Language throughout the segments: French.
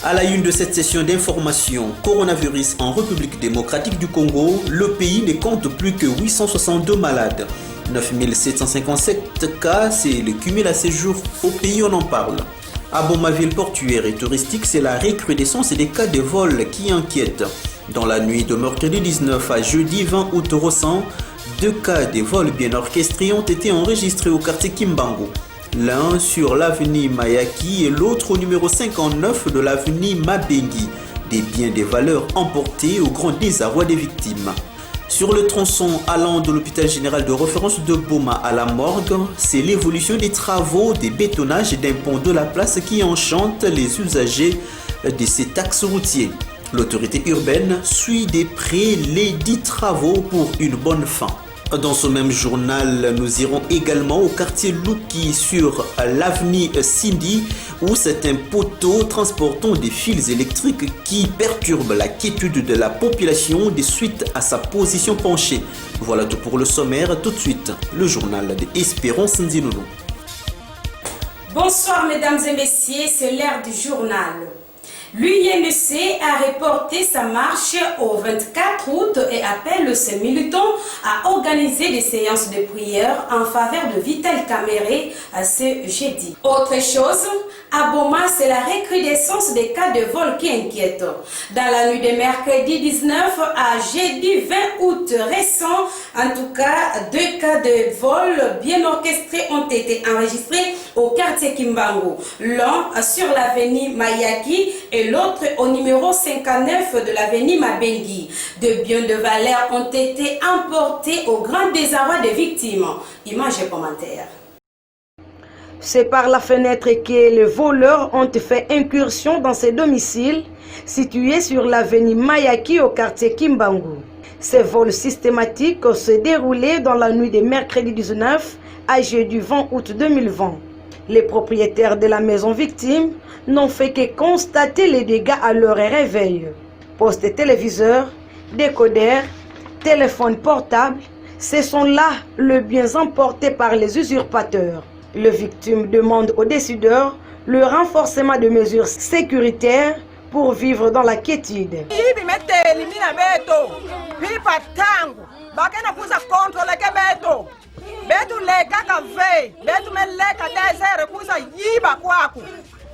À la une de cette session d'information, coronavirus en République démocratique du Congo, le pays ne compte plus que 862 malades. 9757 cas, c'est le cumul à ces jours au pays, on en parle. À Boma, ville portuaire et touristique, c'est la recrudescence des cas de vol qui inquiète. Dans la nuit de mercredi 19 à jeudi 20 août récent, 2 cas de vol bien orchestrés ont été enregistrés au quartier Kimbangu. L'un sur l'avenue Mayaki et l'autre au numéro 59 de l'avenue Mabengi. Des biens de valeur emportés au grand désarroi des victimes. Sur le tronçon allant de l'hôpital général de référence de Boma à la morgue, c'est l'évolution des travaux de bétonnage d'un pont de la place qui enchante les usagers de cet axe routier. L'autorité urbaine suit de près les 10 travaux pour une bonne fin. Dans ce même journal, nous irons également au quartier Luki sur l'avenue Cindy où c'est un poteau transportant des fils électriques qui perturbe la quiétude de la population de suite à sa position penchée. Voilà tout pour le sommaire. Tout de suite, le journal de Espérance Nzinounou. Bonsoir mesdames et messieurs, c'est l'heure du journal. L'UNEC a reporté sa marche au 24 août et appelle ses militants à organiser des séances de prière en faveur de Vital Kamerhe ce jeudi. Autre chose, à Boma, c'est la recrudescence des cas de vol qui inquiète. Dans la nuit de mercredi 19 à jeudi 20 août récent, en tout cas, 2 cas de vol bien orchestrés ont été enregistrés au quartier Kimbangu. L'un sur l'avenue Mayaki et l'autre au numéro 59 de l'avenue Mabengi. De biens de valeur ont été emportés au grand désarroi des victimes. Images et commentaires. C'est par la fenêtre que les voleurs ont fait incursion dans ces domiciles situés sur l'avenue Mayaki au quartier Kimbangu. Ces vols systématiques se déroulaient dans la nuit de mercredi 19 à jeudi 20 août 2020. Les propriétaires de la maison victime n'ont fait que constater les dégâts à leur réveil. Postes téléviseurs, décodeurs, téléphones portables, ce sont là les biens emportés par les usurpateurs. Les victimes demandent aux décideurs le renforcement de mesures sécuritaires pour vivre dans la quiétude. Betu leka kave, betu meleka desere kusa yiba kwaku.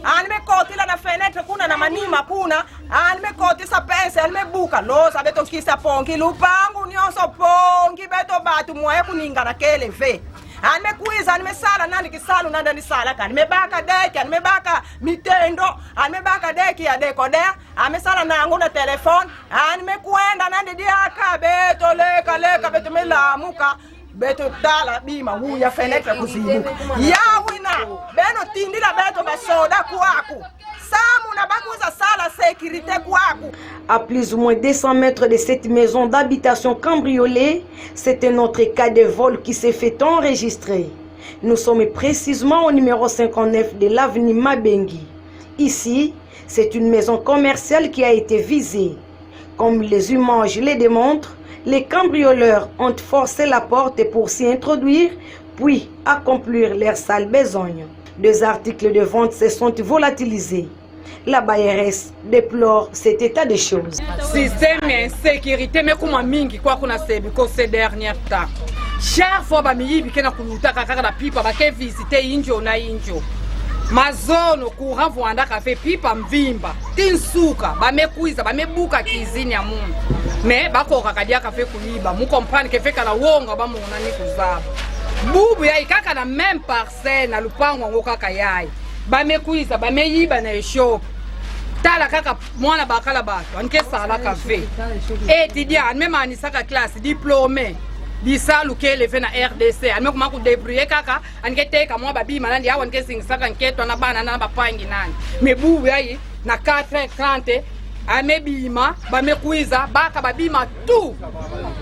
Anime koti la na fenêtre kuna na manima kuna, anime koti sa pense, anime buka lo sa beto kisa pongi lupangu nyonso pongi beto batu moye kuninga na kele ve. Anime kuiza, anime sala nandi kisalu nanda ni sala kan. Anime baka deki, anime baka mitendo, anime baka deki ya decoder, anime sala nangu na telefone, anime kuenda nandi diaka beto leka beto melamuka. Beto dala bima huya fenêtre kuzibuka yawina beno tindira beto basoda kwaku samu na bakuza sala sécurité kwaku. À plus ou moins 200 mètres de cette maison d'habitation cambriolée, c'est un autre cas de vol qui s'est fait enregistrer. Nous sommes précisément au numéro 59 de l'avenue Mabengi. Ici, c'est une maison commerciale qui a été visée. Comme les images les démontrent, les cambrioleurs ont forcé la porte pour s'y introduire, puis accomplir leur sale besogne. 2 articles de vente se sont volatilisés. La bailleresse déplore cet état de choses. Système insécurité mais comme mingi kwa kuna sebiko ces derniers temps. Chaque fois ba miyibi kena kuluta kaka la pipa ba ke visiter injo na injo. Mazono courant voanda café pipa mvimba. Tinsuka ba mekuiza ba mebuka kizini ya mungu. Me bako kakadia kafe kuiba mu comprendre que fait kala wonga ba mona ni kuzaba bubu ya ikaka na même parcelle na lupango ngo kaka yai ba mekuiza ba meyiba na shop tala kaka mwana bakala bato anke sala kafe étudiant même anisaka classe diplômé lisalu kele fe na RDC ame kuma ku débrouiller kaka anke teka mwa babi manandi awa anke singisaka nketo na bana na bapangi nani me bubu ya na 4:30 amebima bamekuiza baka babima tout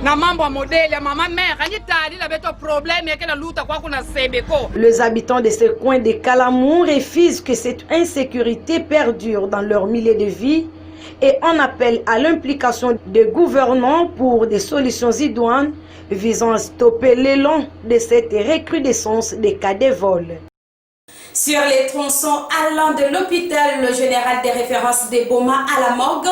na mambo ya modèle ya mama mère anitali la beto problème yake na luta kwa kuna sebeko. Les habitants de ce coin de Kalamu refusent que cette insécurité perdure dans leur milieu de vie et en appellent à l'implication des gouvernants pour des solutions idoines visant à stopper l'élan de cette recrudescence des cas de vol. Sur les tronçons allant de l'hôpital général des références des Boma à la morgue,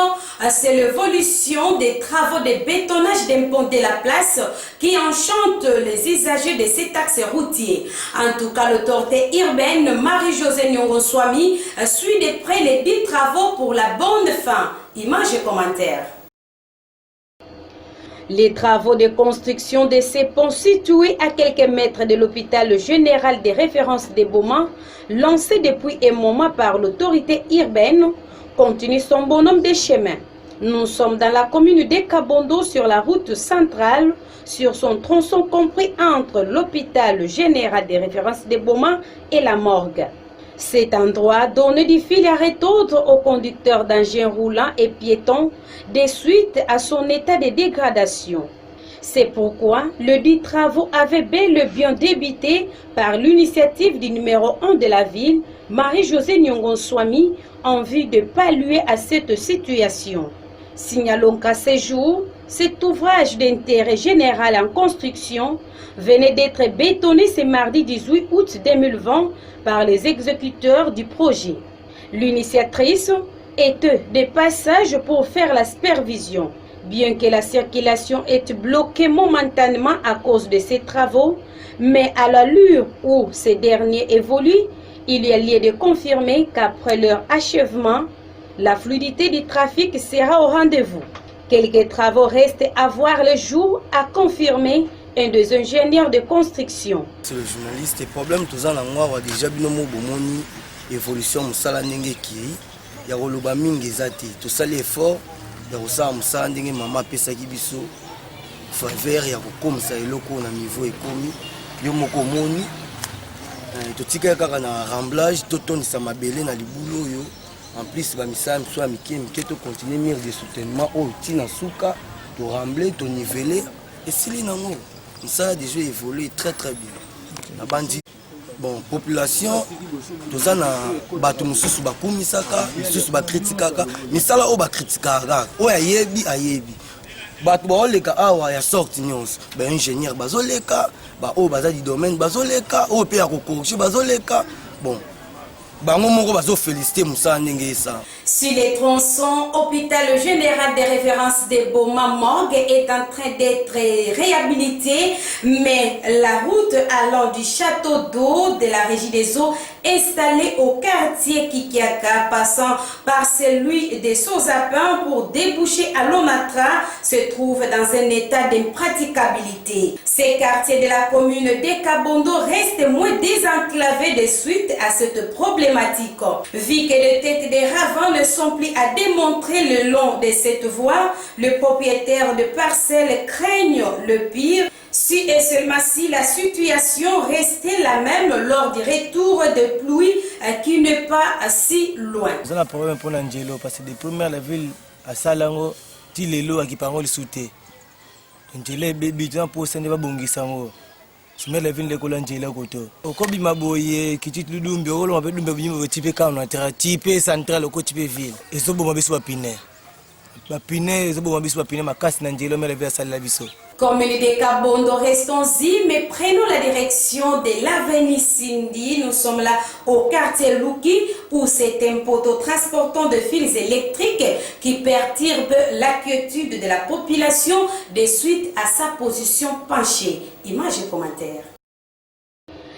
c'est l'évolution des travaux de bétonnage d'un pont de la place qui enchante les usagers de cet axe routier. En tout cas, l'autorité urbaine Marie-Josée Nyongonswami suit de près les 10 travaux pour la bonne fin. Images et commentaires. Les travaux de construction de ces ponts situés à quelques mètres de l'hôpital général des références des Boma, lancés depuis un moment par l'autorité urbaine, continuent son bonhomme de chemin. Nous sommes dans la commune de Kabondo sur la route centrale, sur son tronçon compris entre l'hôpital général des références des Boma et la morgue. Cet endroit donne du fil à retordre aux conducteurs d'engins roulants et piétons des suites à son état de dégradation. C'est pourquoi le dit travaux avait bel et bien débuté par l'initiative du numéro 1 de la ville, Marie-Josée Nyongonswami, en vue de pallier à cette situation. Signalons qu'à ce jour, cet ouvrage d'intérêt général en construction venait d'être bétonné ce mardi 18 août 2020 par les exécuteurs du projet. L'initiatrice était de passage pour faire la supervision. Bien que la circulation est bloquée momentanément à cause de ces travaux, mais à l'allure où ces derniers évoluent, il y a lieu de confirmer qu'après leur achèvement, la fluidité du trafic sera au rendez-vous. Quelques travaux restent à voir le jour, a confirmé un des ingénieurs de construction. C'est le journaliste, le problème tout ça a déjà bien bomoni évolution musala ndenge ki ya koloba mingi ezati tout ça l'effort ya kosala musala ndenge mama pesaki biso faveur ya kokomisa eloko na niveau ekomi yo moko moni totika kaka na remblage totondisa mabele na libulu oyo en plus ba misala miso ya mike to continuer mire de soutènement oyo tina suka to rembler to niveler esili nango. Ça a déjà évolué très bien. La bandit, bon, population, tous en batu mususu bakumisaka, mususu bakritikaka, misala o bakritikaka, o ayebi. Batu baoleka awa ya sorti nyonso, ba ingénieur bazoleka, ba o baza di domaine bazoleka, o pe ya kokorriger bazoleka. Bon. Sur les tronçons, l'hôpital général des références de Boma Morgue est en train d'être réhabilité, mais la route allant du château d'eau de la Régie des eaux installée au quartier Kikiaka, passant par celui des Sozapins pour déboucher à Lonatra, se trouve dans un état d'impraticabilité. Ces quartiers de la commune de Kabondo restent moins désenclavés de suite à cette problématique. Vu que les têtes des ravins ne sont plus à démontrer le long de cette voie, les propriétaires de parcelles craignent le pire. Si et seulement si la situation restait la même lors du retour de pluie qui n'est pas si loin. Nous avons un problème pour l'Angelo parce que depuis la ville à Salango, Tilelo qui parle le sauté. Angelo est bébitant pour ce n'est pas bon qui s'en je mets la ville de Colangela Koto. Au Kobi Maboye, qui dit Ludumbi, on va dire type Kamatra, type central au côté ville. Et ce bon mabis wa piné. Ma piné, ce bon mabis wa piné, ma casse n'angelo, mais la vie à Salabiso. Commune de Kabondo, restons-y, mais prenons la direction de l'avenue Cindy. Nous sommes là au quartier Luki, où c'est un poteau transportant de fils électriques qui perturbe l'inquiétude de la population de suite à sa position penchée. Images et commentaires.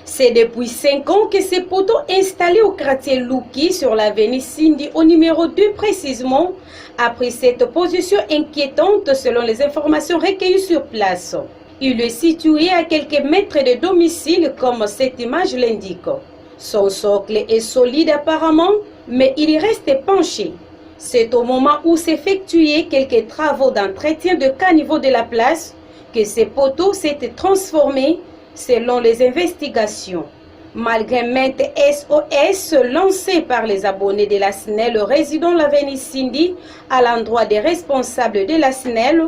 C'est depuis 5 ans que ces poteaux installés au quartier Luki sur l'avenue Cindy au numéro 2 précisément a pris cette position inquiétante selon les informations recueillies sur place. Il est situé à quelques mètres de domicile comme cette image l'indique. Son socle est solide apparemment, mais il reste penché. C'est au moment où s'effectuaient quelques travaux d'entretien de caniveau de la place que ces poteaux s'étaient transformés selon les investigations. Malgré maintes SOS lancées par les abonnés de la SNEL résidant l'avenue Cindy à l'endroit des responsables de la SNEL,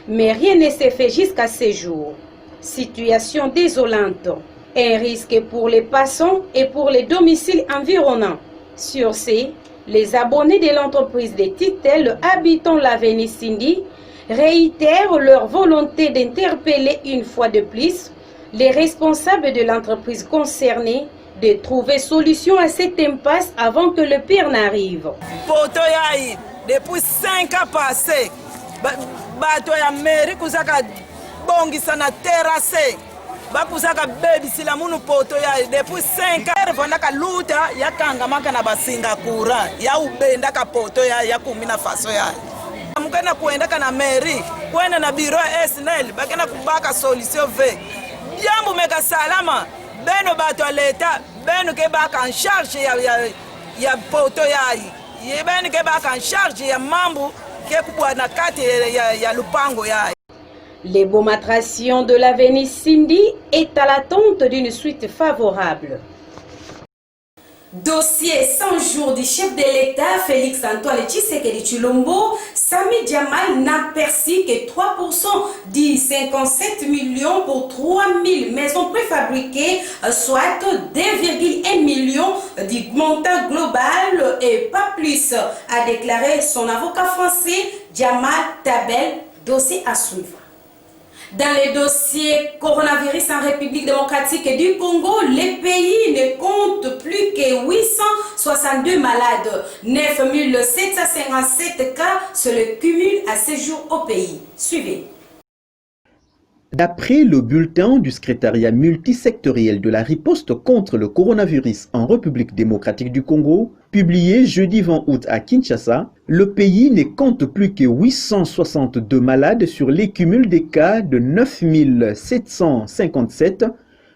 mais rien ne s'est fait jusqu'à ce jour. Situation désolante, un risque pour les passants et pour les domiciles environnants. Sur ce, les abonnés de l'entreprise de Titel habitant l'avenue Cindy réitèrent leur volonté d'interpeller une fois de plus les responsables de l'entreprise concernée de trouver solution à cette impasse avant que le pire n'arrive. Depuis 5 ans passés, bato ya mairie kuzaka bongisa na terrasse bakuzaka bebisila munu poto ya depuis 5 ans vonaka luta ya kangamaka na basinga kura ya ubenda ka poto ya kumina faso ya mukana kuendaka na mairie kwenda na biro SNL bakena kubaka solution ve jambo meka salama beno bato ya leta beno ke baka en charge ya poto ya yebeni ke baka en charge ya mambo ke kubwa na kati ya lupango ya. L'ébaumatation de l'avenue Cindy est à l'attente d'une suite favorable. Dossier 100 jours du chef de l'État Félix Antoine Tshisekedi Tshilombo, Sami Djamal n'a perçu que 3% des 57 millions pour 3000 maisons préfabriquées, soit 2,1 millions du montant global et pas plus, a déclaré son avocat français Djamal Tabel, dossier à suivre. Dans les dossiers coronavirus en République démocratique du Congo, le pays ne compte plus que 862 malades. 9757 cas se le cumul à ce jour au pays. Suivez. D'après le bulletin du secrétariat multisectoriel de la riposte contre le coronavirus en République démocratique du Congo, publié jeudi 20 août à Kinshasa, le pays ne compte plus que 862 malades sur les cumuls des cas de 9757,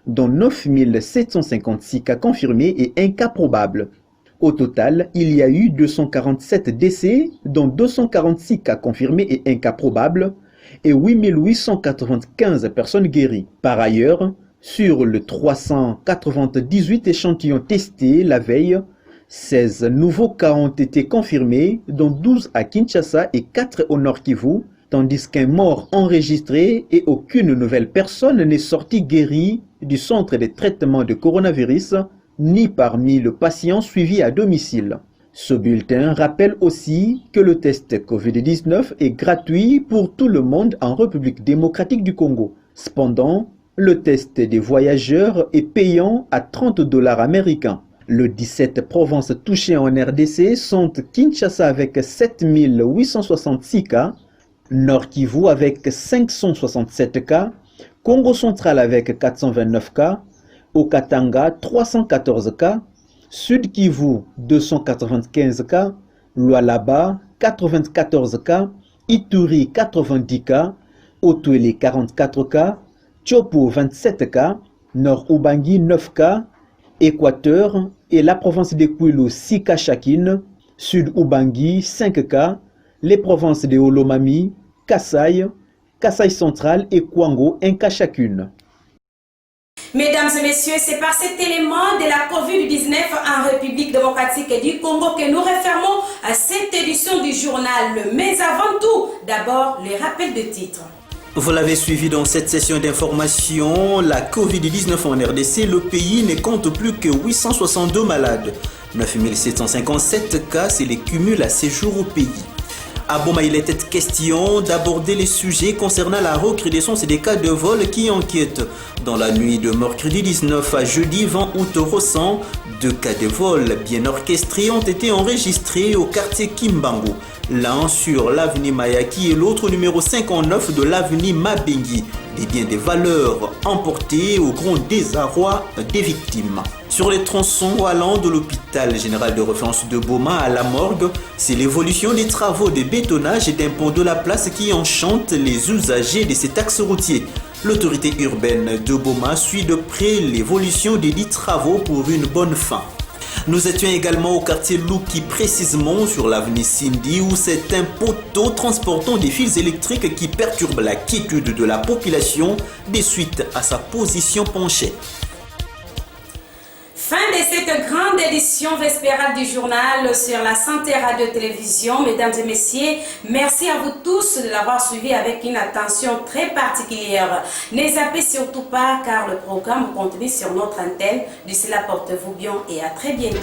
dont 9756 cas confirmés et 1 cas probable. Au total, il y a eu 247 décès, dont 246 cas confirmés et 1 cas probable, et 8895 personnes guéries. Par ailleurs, sur le 398 échantillons testés la veille, 16 nouveaux cas ont été confirmés, dont 12 à Kinshasa et 4 au Nord Kivu, tandis qu'un mort enregistré et aucune nouvelle personne n'est sortie guérie du centre de traitement de coronavirus, ni parmi les patients suivis à domicile. Ce bulletin rappelle aussi que le test COVID-19 est gratuit pour tout le monde en République démocratique du Congo. Cependant, le test des voyageurs est payant à $30 américains. Les 17 provinces touchées en RDC sont Kinshasa avec 7866 cas, Nord Kivu avec 567 cas, Congo central avec 429 cas, au Katanga 314 cas, Sud Kivu 295 cas, Lualaba 94 cas, Ituri 90 cas, Otuele 44 cas, Tchopo 27 cas, Nord Ubangi 9 cas, Équateur et la province de Kwilu 6 cas chacune, Sud Ubangi 5 cas, les provinces de Olomami, Kasaï, Kasaï central et Kwango 1 cas chacune. Mesdames et messieurs, c'est par cet élément de la COVID-19 en République démocratique du Congo que nous refermons à cette édition du journal. Mais avant tout, d'abord, les rappels de titres. Vous l'avez suivi dans cette session d'information, la COVID-19 en RDC, le pays ne compte plus que 862 malades. 9757 cas, c'est les cumuls à ces jours au pays. À Boma, il était question d'aborder les sujets concernant la recrudescence des cas de vol qui inquiètent. Dans la nuit de mercredi 19 à jeudi 20 août au Ressent, 2 cas de vol bien orchestrés ont été enregistrés au quartier Kimbangu. L'un sur l'avenue Mayaki et l'autre numéro 59 de l'avenue Mabengi. Des biens de valeur emportés au grand désarroi des victimes. Sur les tronçons allant de l'hôpital général de référence de Boma à la morgue, c'est l'évolution des travaux de bétonnage et d'impôt de la place qui enchante les usagers de cet axe routier. L'autorité urbaine de Boma suit de près l'évolution des dits travaux pour une bonne fin. Nous étions également au quartier Louki, précisément sur l'avenue Cindy, où c'est un poteau transportant des fils électriques qui perturbe la quiétude de la population des suites à sa position penchée. Fin de cette grande édition vespérale du journal sur la Santé Radio-Télévision. Mesdames et messieurs, merci à vous tous de l'avoir suivi avec une attention très particulière. Ne zappez surtout pas car le programme continue sur notre antenne. D'ici là, portez-vous bien et à très bientôt.